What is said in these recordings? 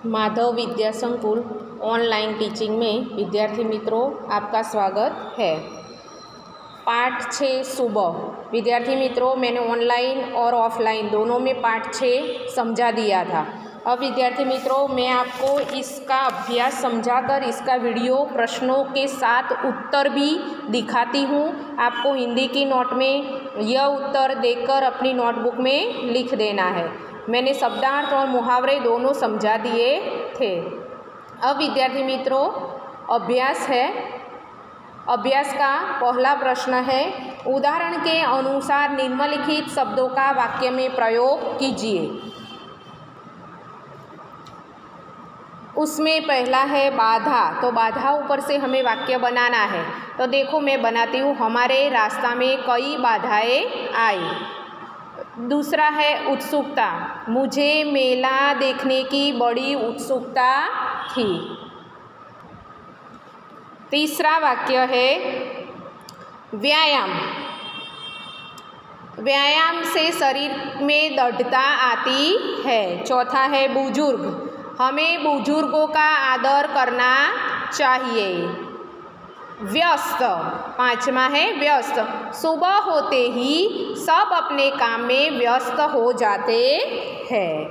माधव विद्या संकुल online teaching में विद्यार्थी मित्रों आपका स्वागत है। पाठ 6 सुबह। विद्यार्थी मित्रों, मैंने ऑनलाइन और ऑफलाइन दोनों में पाठ 6 समझा दिया था। अब विद्यार्थी मित्रों, मैं आपको इसका अभ्यास समझाकर इसका वीडियो प्रश्नों के साथ उत्तर भी दिखाती हूँ। आपको हिंदी की नोट में यह उत्तर देखकर अपनी नोटबुक में लिख देना है। मैंने शब्दार्थ और मुहावरे दोनों समझा दिए थे। अब विद्यार्थी मित्रों, अभ्यास है। अभ्यास का पहला प्रश्न है, उदाहरण के अनुसार निम्नलिखित शब्दों का वाक्य में प्रयोग कीजिए। उसमें पहला है बाधा। तो बाधा ऊपर से हमें वाक्य बनाना है। तो देखो मैं बनाती हूँ, हमारे रास्ता में कई बाधाएं आई। दूसरा है उत्सुकता। मुझे मेला देखने की बड़ी उत्सुकता थी। तीसरा वाक्य है व्यायाम। व्यायाम से शरीर में दृढ़ता आती है। चौथा है बुजुर्ग। हमें बुजुर्गों का आदर करना चाहिए। व्यस्त। पांचवा है व्यस्त। सुबह होते ही सब अपने काम में व्यस्त हो जाते हैं।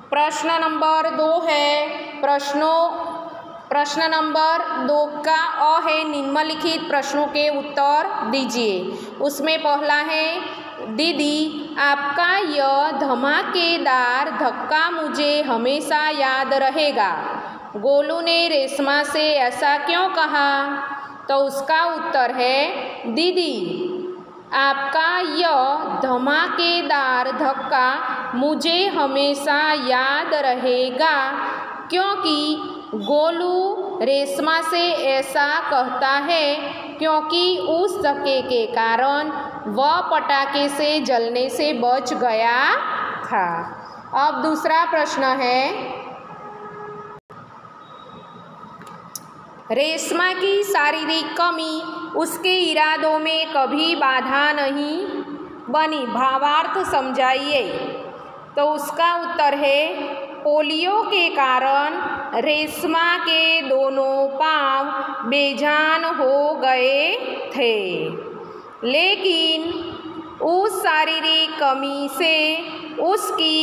प्रश्न नंबर 2 है, प्रश्न नंबर 2 का अ है, निम्नलिखित प्रश्नों के उत्तर दीजिए। उसमें पहला है, दीदी आपका यह धमाकेदार धक्का मुझे हमेशा याद रहेगा। गोलू ने रेशमा से ऐसा क्यों कहा? तो उसका उत्तर है, दीदी आपका यह धमाकेदार धक्का मुझे हमेशा याद रहेगा क्योंकि गोलू रेशमा से ऐसा कहता है क्योंकि उस धक्के के कारण वह पटाखे से जलने से बच गया था। अब दूसरा प्रश्न है, रेशमा की शारीरिक कमी उसके इरादों में कभी बाधा नहीं बनी। भावार्थ समझाइए। तो उसका उत्तर है, पोलियो के कारण रेशमा के दोनों पांव बेजान हो गए थे, लेकिन उस शारीरिक कमी से उसकी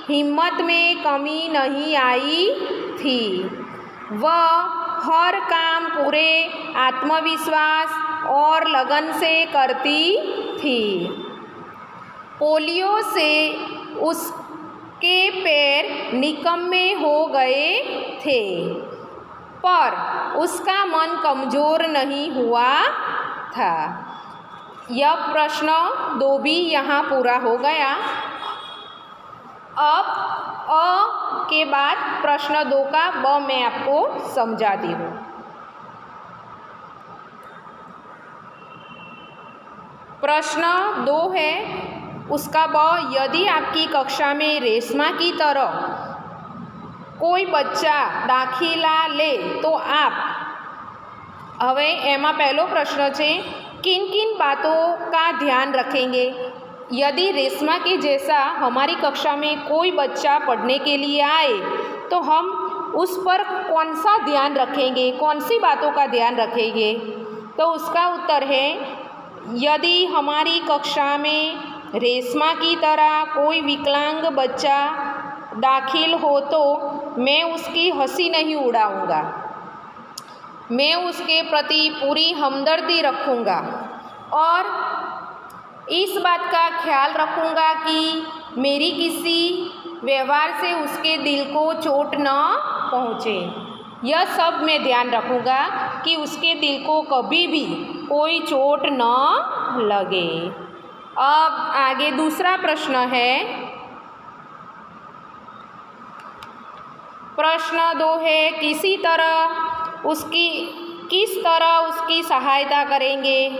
हिम्मत में कमी नहीं आई थी। वह हर काम पूरे आत्मविश्वास और लगन से करती थी। पोलियो से उसके पैर निकम्मे हो गए थे, पर उसका मन कमज़ोर नहीं हुआ था। यह प्रश्न 2 भी यहाँ पूरा हो गया। अब अ के बाद प्रश्न 2 का ब मैं आपको समझाती हूँ। प्रश्न 2 है, उसका ब, यदि आपकी कक्षा में रेशमा की तरह कोई बच्चा दाखिला ले तो आप, हवे एमा पहलो प्रश्न है, किन किन बातों का ध्यान रखेंगे? यदि रेशमा के जैसा हमारी कक्षा में कोई बच्चा पढ़ने के लिए आए तो हम उस पर कौन सा ध्यान रखेंगे, कौन सी बातों का ध्यान रखेंगे? तो उसका उत्तर है, यदि हमारी कक्षा में रेशमा की तरह कोई विकलांग बच्चा दाखिल हो तो मैं उसकी हंसी नहीं उड़ाऊंगा। मैं उसके प्रति पूरी हमदर्दी रखूंगा और इस बात का ख्याल रखूंगा कि मेरी किसी व्यवहार से उसके दिल को चोट न पहुँचे। यह सब मैं ध्यान रखूंगा कि उसके दिल को कभी भी कोई चोट न लगे। अब आगे दूसरा प्रश्न है। प्रश्न 2 है, किस तरह उसकी सहायता करेंगे?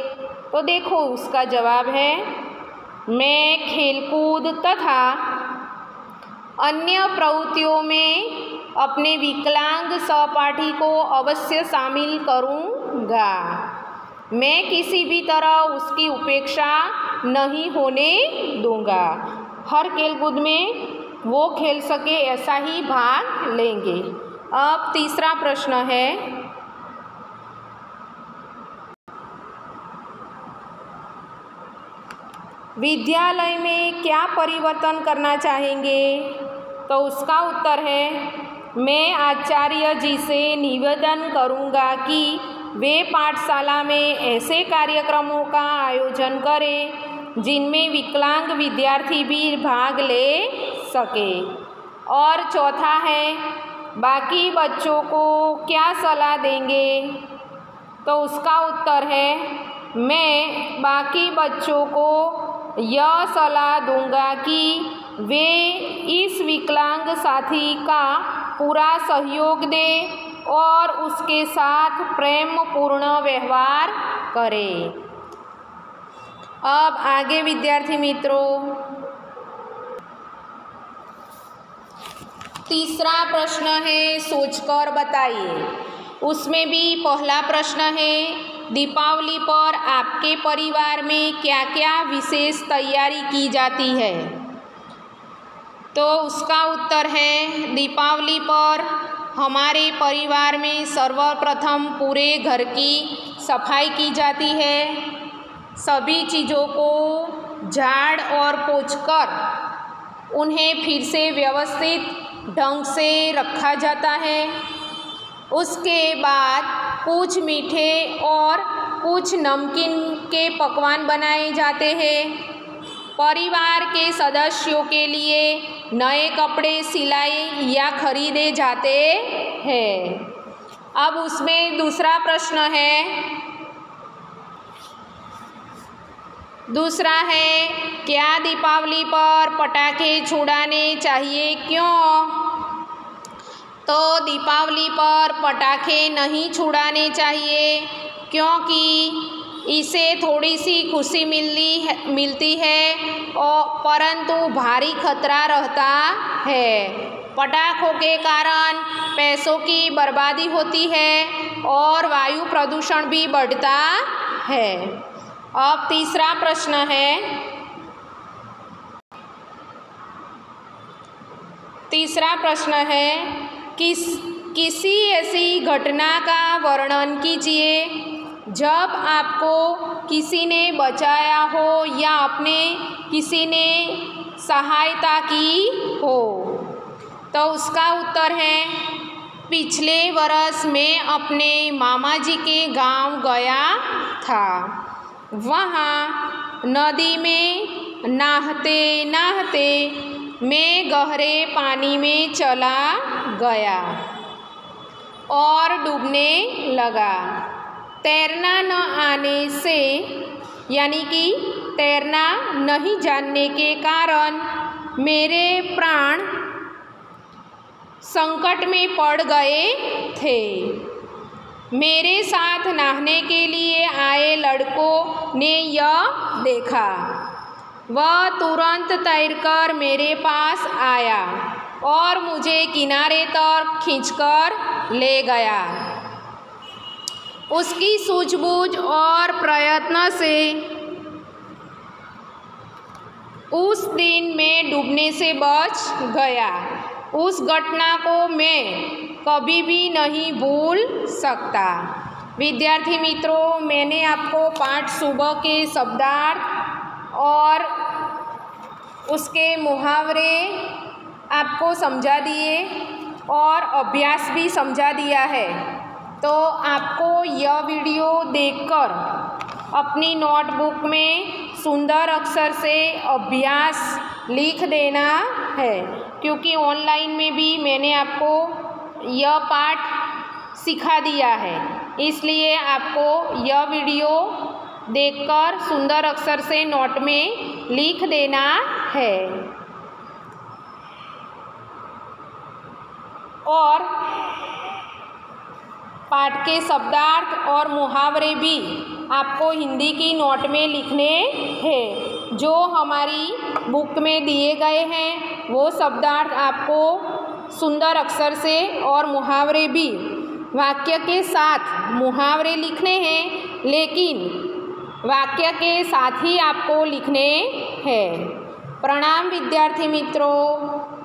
तो देखो उसका जवाब है, मैं खेलकूद तथा अन्य प्रवृत्तियों में अपने विकलांग सहपाठी को अवश्य शामिल करूँगा। मैं किसी भी तरह उसकी उपेक्षा नहीं होने दूँगा। हर खेलकूद में वो खेल सके ऐसा ही भाग लेंगे। अब तीसरा प्रश्न है, विद्यालय में क्या परिवर्तन करना चाहेंगे? तो उसका उत्तर है, मैं आचार्य जी से निवेदन करूंगा कि वे पाठशाला में ऐसे कार्यक्रमों का आयोजन करें जिनमें विकलांग विद्यार्थी भी भाग ले सके। और चौथा है, बाकी बच्चों को क्या सलाह देंगे? तो उसका उत्तर है, मैं बाकी बच्चों को यह सलाह दूंगा कि वे इस विकलांग साथी का पूरा सहयोग दें और उसके साथ प्रेमपूर्ण व्यवहार करें। अब आगे विद्यार्थी मित्रों, तीसरा प्रश्न है, सोचकर बताइए। उसमें भी पहला प्रश्न है, दीपावली पर आपके परिवार में क्या क्या विशेष तैयारी की जाती है? तो उसका उत्तर है, दीपावली पर हमारे परिवार में सर्वप्रथम पूरे घर की सफाई की जाती है। सभी चीज़ों को झाड़ और पोंछकर उन्हें फिर से व्यवस्थित ढंग से रखा जाता है। उसके बाद कुछ मीठे और कुछ नमकीन के पकवान बनाए जाते हैं। परिवार के सदस्यों के लिए नए कपड़े सिलाई या खरीदे जाते हैं। अब उसमें दूसरा प्रश्न है, दूसरा है, क्या दीपावली पर पटाखे छुड़ाने चाहिए, क्यों? तो दीपावली पर पटाखे नहीं छुड़ाने चाहिए क्योंकि इसे थोड़ी सी खुशी मिलती है और परंतु भारी खतरा रहता है। पटाखों के कारण पैसों की बर्बादी होती है और वायु प्रदूषण भी बढ़ता है। अब तीसरा प्रश्न है, तीसरा प्रश्न है, किसी ऐसी घटना का वर्णन कीजिए जब आपको किसी ने बचाया हो या अपने किसी ने सहायता की हो। तो उसका उत्तर है, पिछले वर्ष मैं अपने मामा जी के गांव गया था। वहाँ नदी में नहाते नहाते मैं गहरे पानी में चला गया और डूबने लगा। तैरना न आने से यानी कि तैरना नहीं जानने के कारण मेरे प्राण संकट में पड़ गए थे। मेरे साथ नहाने के लिए आए लड़कों ने यह देखा। वह तुरंत तैरकर मेरे पास आया और मुझे किनारे तक खींचकर ले गया। उसकी सूझबूझ और प्रयत्न से उस दिन मैं डूबने से बच गया। उस घटना को मैं कभी भी नहीं भूल सकता। विद्यार्थी मित्रों, मैंने आपको पाठ सुबह के शब्दार्थ और उसके मुहावरे आपको समझा दिए और अभ्यास भी समझा दिया है। तो आपको यह वीडियो देखकर अपनी नोटबुक में सुंदर अक्षर से अभ्यास लिख देना है, क्योंकि ऑनलाइन में भी मैंने आपको यह पाठ सिखा दिया है। इसलिए आपको यह वीडियो देखकर सुंदर अक्षर से नोट में लिख देना है। और पाठ के शब्दार्थ और मुहावरे भी आपको हिंदी की नोट में लिखने हैं। जो हमारी बुक में दिए गए हैं वो शब्दार्थ आपको सुंदर अक्षर से और मुहावरे भी वाक्य के साथ मुहावरे लिखने हैं, लेकिन वाक्य के साथ ही आपको लिखने हैं। प्रणाम विद्यार्थी मित्रों।